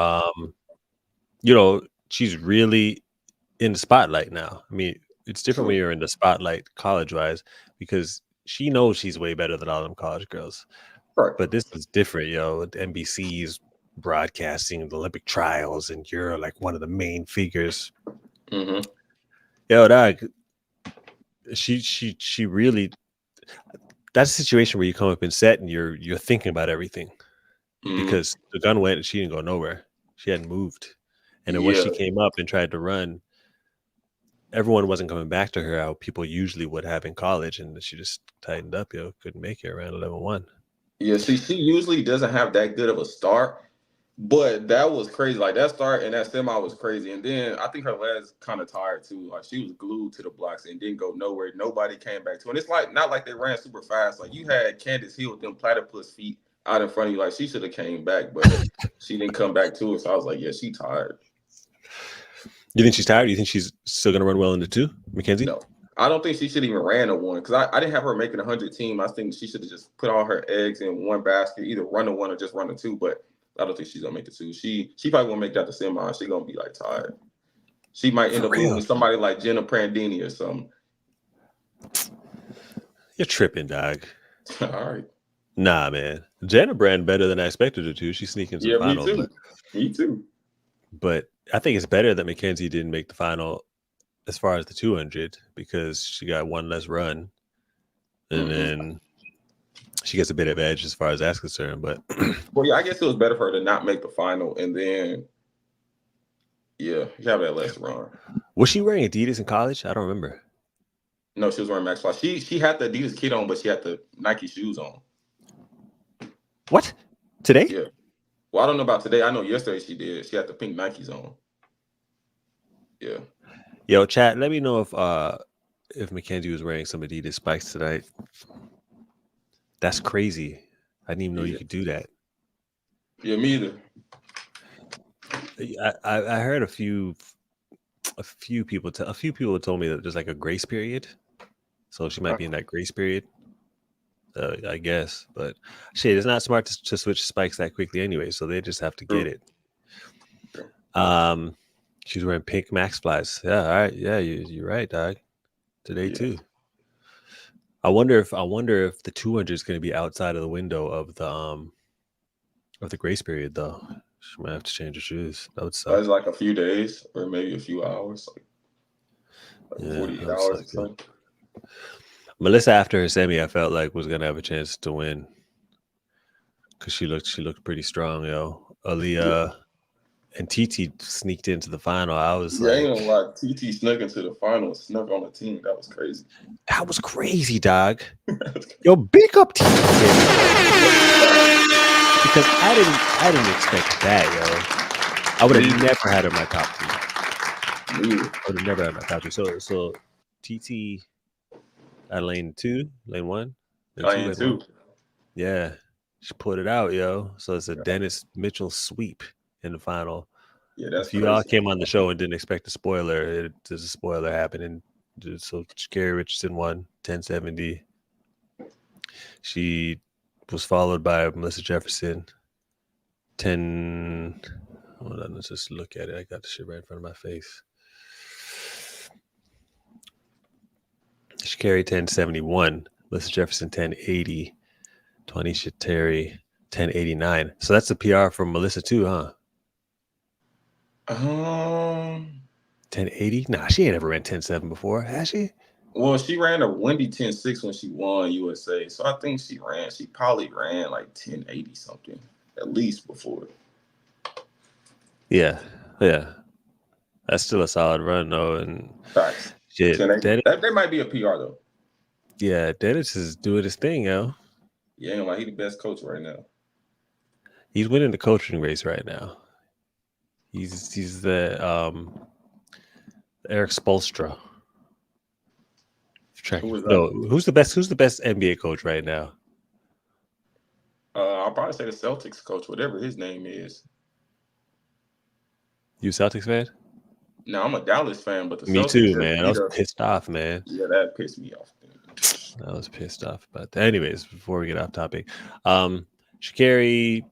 you know, she's really in the spotlight now. I mean, it's different when you're in the spotlight college-wise because she knows she's way better than all them college girls. Right. But this is different, yo. NBC's broadcasting the Olympic trials, and you're like one of the main figures. Mm-hmm. Yo, dog. She really. That's a situation where you come up in set and you're thinking about everything because the gun went and she didn't go nowhere. She hadn't moved, and then once she came up and tried to run, everyone wasn't coming back to her how people usually would have in college, and she just tightened up. Yo, couldn't make it around 11-1. Yeah, see, she usually doesn't have that good of a start, but that was crazy. Like that start and that semi was crazy. And then I think her legs kind of tired too. Like she was glued to the blocks and didn't go nowhere. Nobody came back to her. And it's like not like they ran super fast. Like you had Candace Hill with them platypus feet out in front of you. Like she should have came back, but she didn't come back to it. So I was like, yeah, she tired. You think she's tired? You think she's still gonna run well in the 2, Mackenzie? No. I don't think she should even ran a 1 because I didn't have her making 100 team. I think she should have just put all her eggs in one basket, either run a 1 or just run a 2. But I don't think she's gonna make the 2. She probably won't make that the semi. She's gonna be like tired. She might end up losing somebody like Jenna Prandini or something. You're tripping, dog. All right. Nah, man. Jenna Brand better than I expected her to. She's sneaking to the final. Me too. Me too. But I think it's better that Mackenzie didn't make the final as far as the 200 because she got one less run, and then she gets a bit of edge as far as that's concerned. But well, yeah, I guess it was better for her to not make the final, and then you have that less run. Was she wearing Adidas in college? I don't remember. No, she was wearing Max Fly. She had the Adidas kit on, but she had the Nike shoes on. What? Today? Yeah. Well, I don't know about today. I know yesterday she did. She had the pink Nikes on. Yeah. Yo, chat, let me know if Mackenzie was wearing some Adidas spikes tonight. That's crazy. I didn't even know you could do that. Yeah, me either. I heard a few people told me that there's like a grace period, so she might be in that grace period. I guess, but shit, it's not smart to switch spikes that quickly anyway, so they just have to get it. She's wearing pink Max Flies. Yeah, all right. Yeah, you're right, dog. Today too. I wonder if the 200 is going to be outside of the window of the grace period though. She might have to change her shoes. That would suck. That's like a few days or maybe a few hours, like 48 hours or something. Melissa, after her semi, I felt like was gonna have a chance to win because she looked pretty strong, yo. Aaliyah and TT sneaked into the final. I was like, ain't gonna lie, TT snuck into the final, snuck on the team. That was crazy. That was crazy, dog. Yo, big up TT because I didn't expect that, yo. I would have never had her in my top 3. I would have never had my top 3. So TT. Lane 2, lane 1, lane 2. Yeah, she put it out, yo. So it's a Dennis Mitchell sweep in the final. Yeah, that's if you all came on the show and didn't expect a spoiler, there's a spoiler happening. So Sha'Carri Richardson won 1070. She was followed by Melissa Jefferson 10. Hold on, let's just look at it. I got the shit right in front of my face. Sha'Carri 1071, Melissa Jefferson 1080, 20 Sha'Carri 1089. So that's the PR from Melissa too, huh? 1080? Nah, she ain't ever ran 10.7 before, has she? Well, she ran a windy 10.6 when she won USA. So I think she probably ran like 1080 something, at least before. Yeah. That's still a solid run though. And facts. Shit, That might be a PR though. Yeah, Dennis is doing his thing, yo. Yeah, like he's the best coach right now. He's winning the coaching race right now. He's the Eric Spoelstra. Who's the best NBA coach right now? I'll probably say the Celtics coach, whatever his name is. You a Celtics fan? No, I'm a Dallas fan, but the Me Celtics too, man. I was pissed off, man. Yeah, that pissed me off. I was pissed off about that. Anyways, before we get off topic, Sha'Carri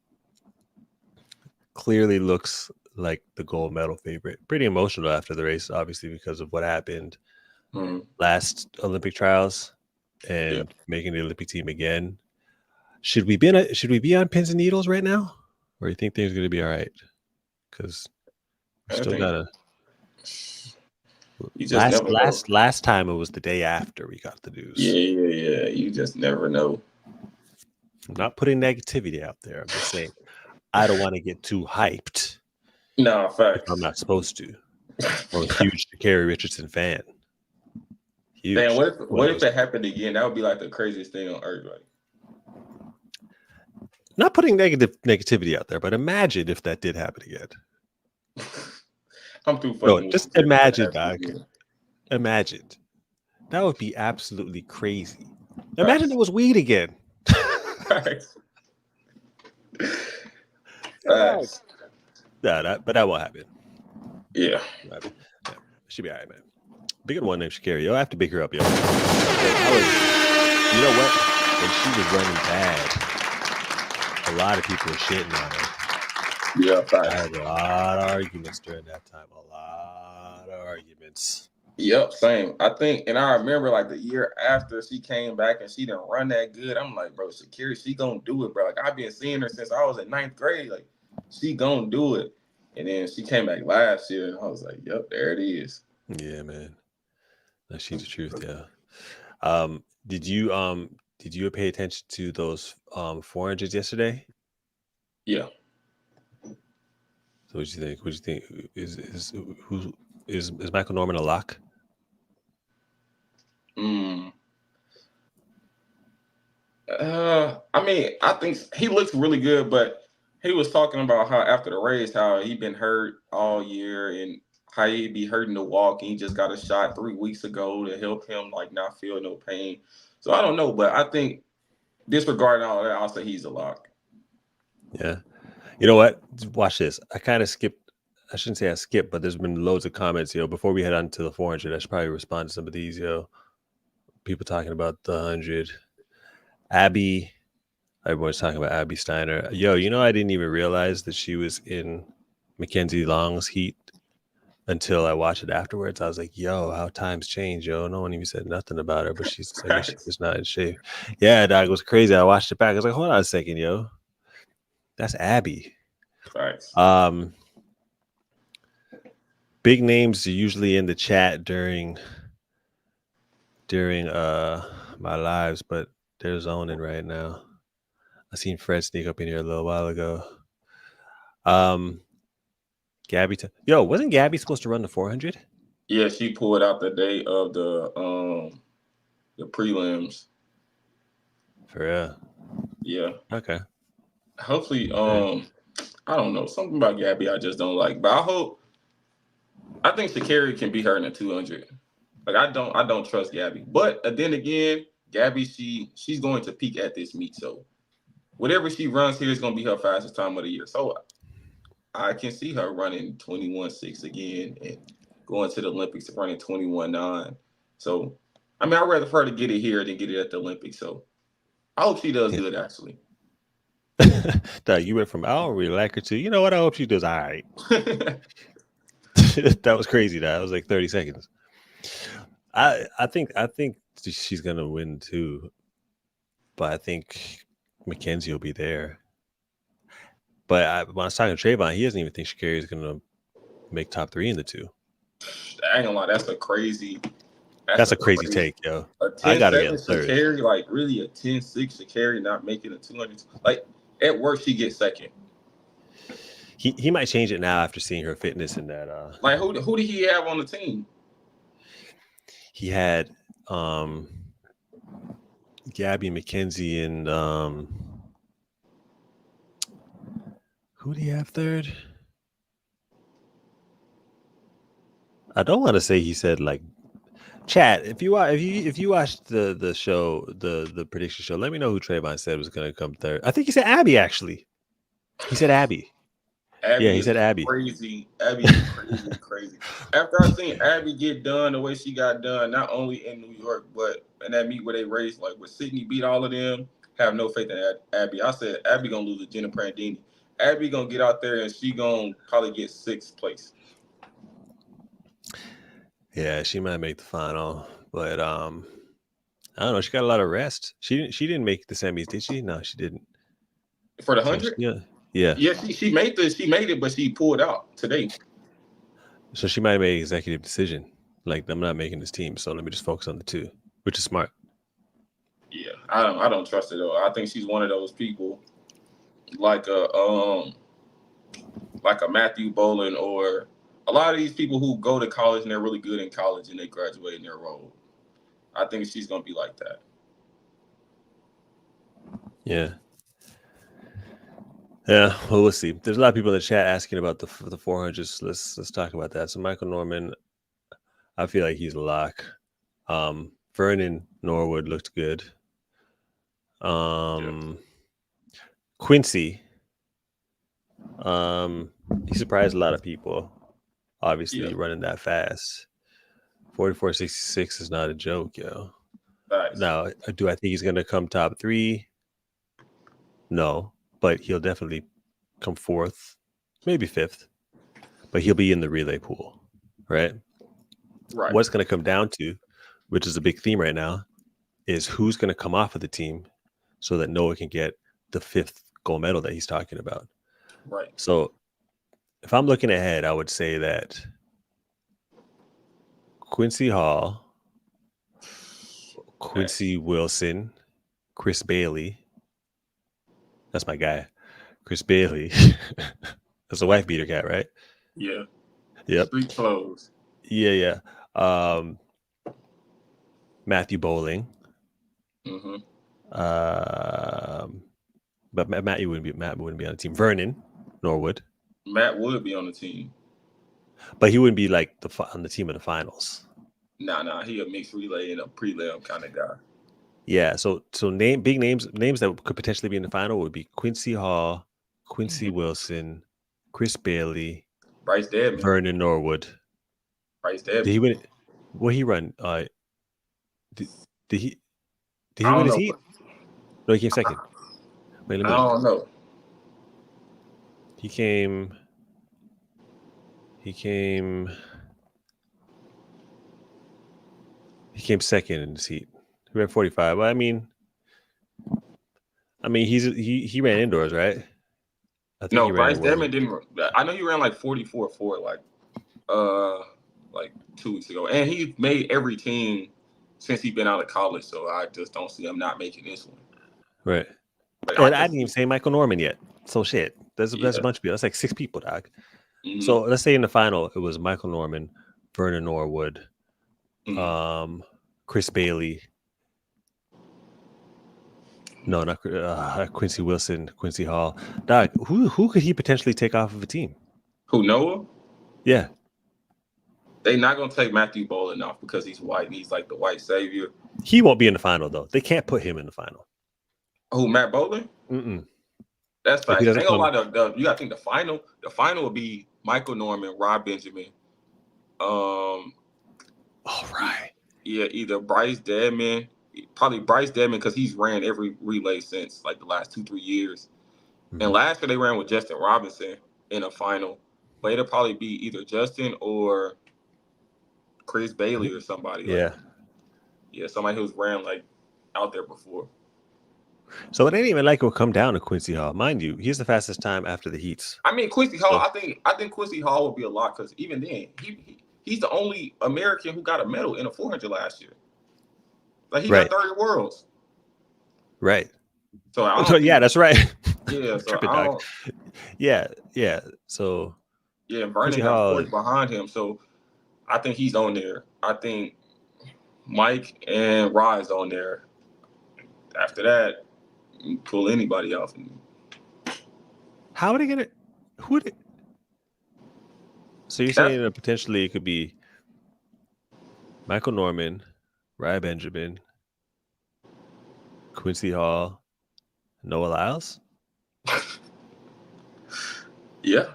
clearly looks like the gold medal favorite. Pretty emotional after the race, obviously, because of what happened last Olympic trials and making the Olympic team again. Should we be on pins and needles right now, or you think things are going to be all right? Because we still gotta. Last time it was the day after we got the news. Yeah. You just never know. I'm not putting negativity out there. I'm just saying I don't want to get too hyped. No, facts. I'm not supposed to. I'm a huge Sha'Carri Richardson fan. Huge. Man, what if that happened again? That would be like the craziest thing on earth. Like, not putting negativity out there, but imagine if that did happen again. I'm too funny. No, just imagine, dog. Imagine. That would be absolutely crazy. Imagine it was weed again. Facts. But that won't happen. Yeah. She'll be all right, man. Big one named Sha'Carri. Yo, I have to big her up, yo. You know what? When she was running bad, a lot of people were shitting on her. Yeah, I had a lot of arguments during that time. A lot of arguments. Yep, same. I think, and I remember like the year after she came back and she didn't run that good. I'm like, bro, Sha'Carri, she gonna do it, bro. Like I've been seeing her since I was in 9th grade. Like she gonna do it. And then she came back last year, and I was like, yep, there it is. Yeah, man. No, she's the truth. Yeah. Did you pay attention to those 400s yesterday? Yeah. So what do you think? Is Michael Norman a lock? I mean, I think he looks really good, but he was talking about how after the race, how he been hurt all year and how he'd be hurting to walk, and he just got a shot 3 weeks ago to help him like not feel no pain. So I don't know, but I think disregarding all that, I'll say he's a lock. Yeah. You know what? Watch this. I kind of skipped. I shouldn't say I skipped, but there's been loads of comments, before we head on to the 400. I should probably respond to some of these, people talking about the 100. Abby, everyone's talking about Abby Steiner. I didn't even realize that she was in Mackenzie Long's heat until I watched it afterwards. I was like, yo, how times change, yo. No one even said nothing about her, but she's not in shape. Yeah, dog, it was crazy. I watched it back. I was like, hold on a second, yo. That's Abby. Right. Big names are usually in the chat during my lives, but they're zoning right now. I seen Fred sneak up in here a little while ago. Gabby, wasn't Gabby supposed to run the 400? Yeah, she pulled out the day of the prelims. For real? Yeah. Okay. Hopefully, I don't know, something about Gabby I just don't like, but I think Sha'Carri can beat her in the 200. Like I don't trust Gabby, but then again, Gabby she's going to peak at this meet, so whatever she runs here is going to be her fastest time of the year. So I can see her running 21.6 again and going to the Olympics running 21.9. So I mean, I'd rather for her to get it here than get it at the Olympics. So I hope she does good, actually. Doug, you went from I don't really like her to, you know what? I hope she does all right. That was crazy. That was like 30 seconds. I think she's gonna win too, but I think Mackenzie will be there. But when I was talking to Trayvon, he doesn't even think Sha'Carri is gonna make top 3 in the 2. I ain't gonna lie, that's a crazy take, yo. I gotta get third. Sha'Carri, like really a 10.6 Sha'Carri not making a 200. Like at worst, she gets second. He might change it now after seeing her fitness in that. Like who did he have on the team? he had Gabby McKenzie and who do you have third? I don't want to say he said like chat. If you watched the show, the prediction show, let me know who Trayvon said was going to come third. I think he said Abby. Actually, he said Abby. Abby Yeah, he said Abby. Crazy. Abby is crazy. After I seen Abby get done the way she got done, not only in New York, but in that meet where they raced, like with Sydney beat all of them, have no faith in Abby. I said Abby gonna lose to Jenna Prandini. Abby gonna get out there and she gonna probably get 6th place. Yeah, she might make the final, but I don't know. She got a lot of rest. She didn't make the semis, did she? No, she didn't. For the 100? Yeah. She made it, but she pulled out today. So she might make an executive decision. Like, I'm not making this team, so let me just focus on the 2, which is smart. Yeah, I don't trust her though. I think she's one of those people like a Matthew Boland or a lot of these people who go to college and they're really good in college and they graduate in their role. I think she's gonna be like that. Yeah. Yeah, well, we'll see. There's a lot of people in the chat asking about the 400s. Let's talk about that. So Michael Norman, I feel like he's a lock. Vernon Norwood looked good. Quincy, he surprised a lot of people. Obviously, running that fast. 44.66 is not a joke, yo. Nice. Now, do I think he's gonna come top 3? No. But he'll definitely come 4th, maybe 5th. But he'll be in the relay pool, right? Right. What's going to come down to, which is a big theme right now, is who's going to come off of the team so that Noah can get the 5th gold medal that he's talking about. Right. So if I'm looking ahead, I would say that Quincy Hall, Quincy Wilson, Chris Bailey. That's my guy. Chris Bailey. That's a wife beater cat, right? Yeah. Yep. Street clothes. Yeah. Matthew Bowling. Mm-hmm. But Matt wouldn't be on the team. Vernon Norwood. Matt would be on the team. But he wouldn't be like on the team of the finals. Nah. He a mixed relay and a prelim kind of guy. Yeah, so big names that could potentially be in the final would be Quincy Hall, Quincy Wilson, Chris Bailey, Bryce Dedman, Vernon Norwood. Bryce Dedman. Did he win? What he run? Did he I win his don't heat? know. No, he came second. Wait, let me. I don't know. He came second in his heat. He ran 45. Well, I mean, he ran indoors, right? I think No, Bryce Dedman didn't. I know he ran like 44 like 2 weeks ago, and he made every team since he's been out of college. So I just don't see him not making this one. Right. Like, And I didn't even say Michael Norman yet. So shit. There's a bunch of people. That's like 6 people, dog. Mm-hmm. So let's say in the final it was Michael Norman, Vernon Norwood, Chris Bailey. No, not Quincy Wilson, Quincy Hall. Dog, who could he potentially take off of a team? Who, Noah? Yeah. They're not going to take Matthew Boland off because he's white and he's like the white savior. He won't be in the final, though. They can't put him in the final. Who, Matt Boland? Mm-mm. That's facts. You got to think the final will be Michael Norman, Rob Benjamin. All right. Yeah, either Bryce Dedman, probably Bryce Dedman because he's ran every relay since like the last 2-3 years. Mm-hmm. And last year they ran with Justin Robinson in a final, but it'll probably be either Justin or Chris Bailey or somebody. Yeah. Somebody who's ran like out there before. So it ain't even like it will come down to Quincy Hall, mind you. He's the fastest time after the heats. I mean, Quincy Hall. I think Quincy Hall would be a lot because even then he's the only American who got a medal in a 400 last year. Like he got 30 worlds. Right. So that's right. Yeah. So yeah. So Vernon got 40 behind him. So I think he's on there. I think Mike and Rise on there. After that, you can pull anybody off. How are they gonna? Who would it? So you're saying that potentially it could be Michael Norman, Ryan Benjamin, Quincy Hall, Noah Lyles? Yeah.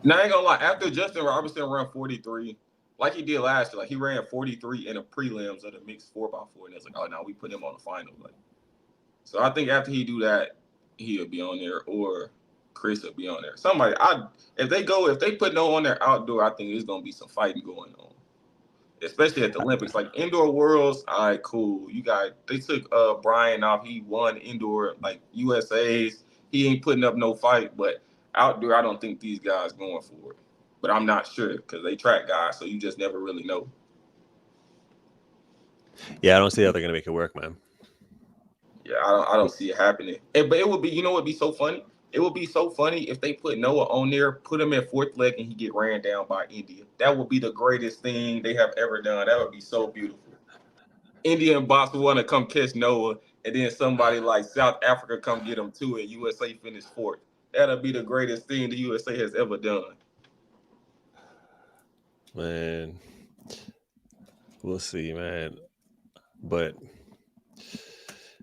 Now, I ain't gonna lie. After Justin Robertson ran 43, like he did last year, like he ran 43 in the prelims of the mixed 4x4, and it's like, oh, now we put him on the final. Like, so I think after he do that, he'll be on there, or Chris will be on there. Somebody, if they put no on there outdoor, I think there's gonna be some fighting going on, especially at the Olympics. Like indoor worlds, all right, cool. They took Brian off. He won indoor like USA's. He ain't putting up no fight, but outdoor, I don't think these guys going for it. But I'm not sure because they track guys, so you just never really know. Yeah, I don't see how they're gonna make it work, man. Yeah, I don't see it happening. But it would be, you know, what'd be so funny? It would be so funny if they put Noah on there, put him at fourth leg, and he get ran down by India. That would be the greatest thing they have ever done. That would be so beautiful. India and Bots would want to come catch Noah, and then somebody like South Africa come get him too, and USA finish fourth. That'll be the greatest thing the USA has ever done. Man, we'll see, man. But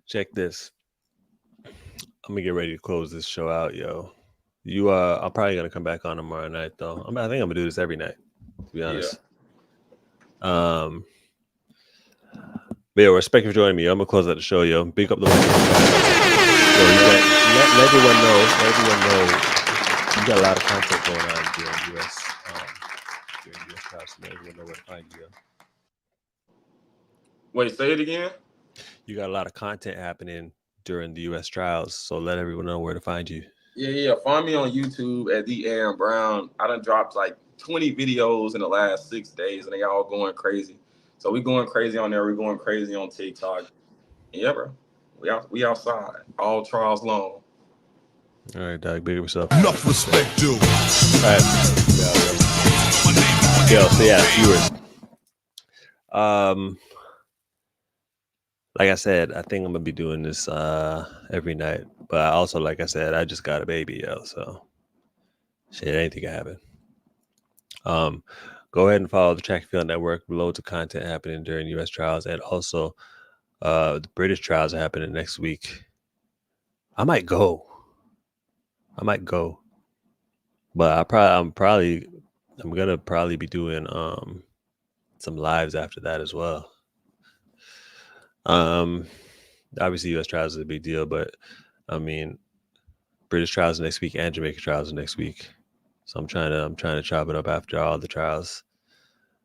check this. I'm gonna get ready to close this show out, yo. I'm probably gonna come back on tomorrow night, though. I think I'm gonna do this every night, to be honest. Yeah. But yeah, respect you for joining me. I'm gonna close out the show, yo. Big up the let everyone know you got a lot of content going on during US trials. Let everyone know where to find you. Wait, say it again. You got a lot of content happening during the US trials, so let everyone know where to find you. Yeah. Find me on YouTube at the Aaron Brown. I done dropped like 20 videos in the last 6 days, and they all going crazy. So we going crazy on there. We're going crazy on TikTok. And yeah, bro. We outside. All trials long. All right, dog. Big up yourself. Enough respect, dude. All right. So yeah, viewers. Like I said, I think I'm gonna be doing this every night. But also, like I said, I just got a baby, yo. So shit, anything can happen. Go ahead and follow the Track and Field Network. Loads of content happening during US trials, and also the British trials are happening next week. I might go, but I'm gonna probably be doing some lives after that as well. Obviously US trials is a big deal, but I mean British trials next week and Jamaica trials next week. So I'm trying to chop it up after all the trials.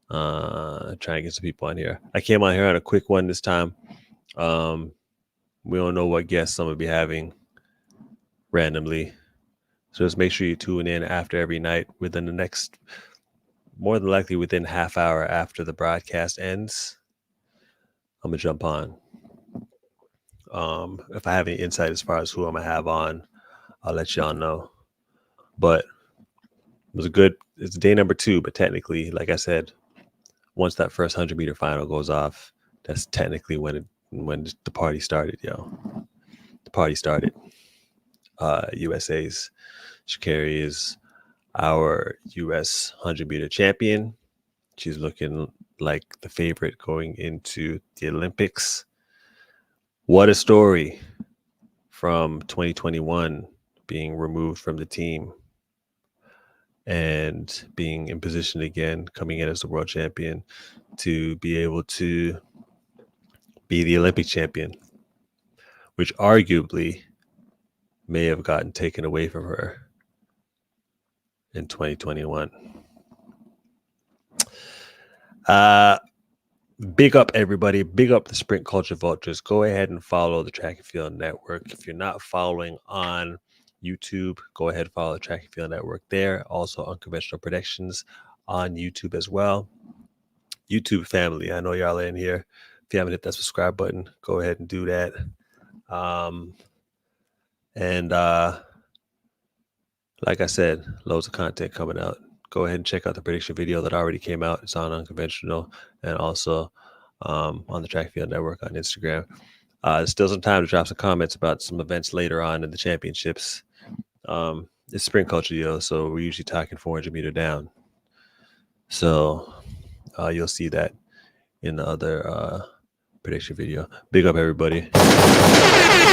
Trying to get some people on here. I came on here on a quick one this time. We don't know what guests I'm gonna be having randomly. So just make sure you tune in after every night within the next, more than likely within half hour after the broadcast ends. I'm gonna jump on. If I have any insight as far as who I'm gonna have on, I'll let y'all know. But it's day number 2, but technically, like I said, once that first 100-meter final goes off, that's technically when the party started, yo. The party started. USA's Sha'Carri is our US 100-meter champion. She's looking like the favorite going into the Olympics. What a story from 2021 being removed from the team and being in position again, coming in as the world champion, to be able to be the Olympic champion, which arguably may have gotten taken away from her in 2021. Big up everybody. Big up the Sprint Culture Vultures. Go ahead and follow the Track and Field Network. If you're not following on YouTube, go ahead and follow the Track and Field Network there. Also Unconventional Predictions on YouTube as well. YouTube family, I know y'all are in here. If you haven't hit that subscribe button, go ahead and do that. Like I said, loads of content coming out. go ahead and check out the prediction video that already came out. It's on Unconventional and also on the Track Field Network on Instagram. There's still some time to drop some comments about some events later on in the championships. It's sprint culture, so we're usually talking 400 meter down. So you'll see that in the other prediction video. Big up, everybody. Yeah.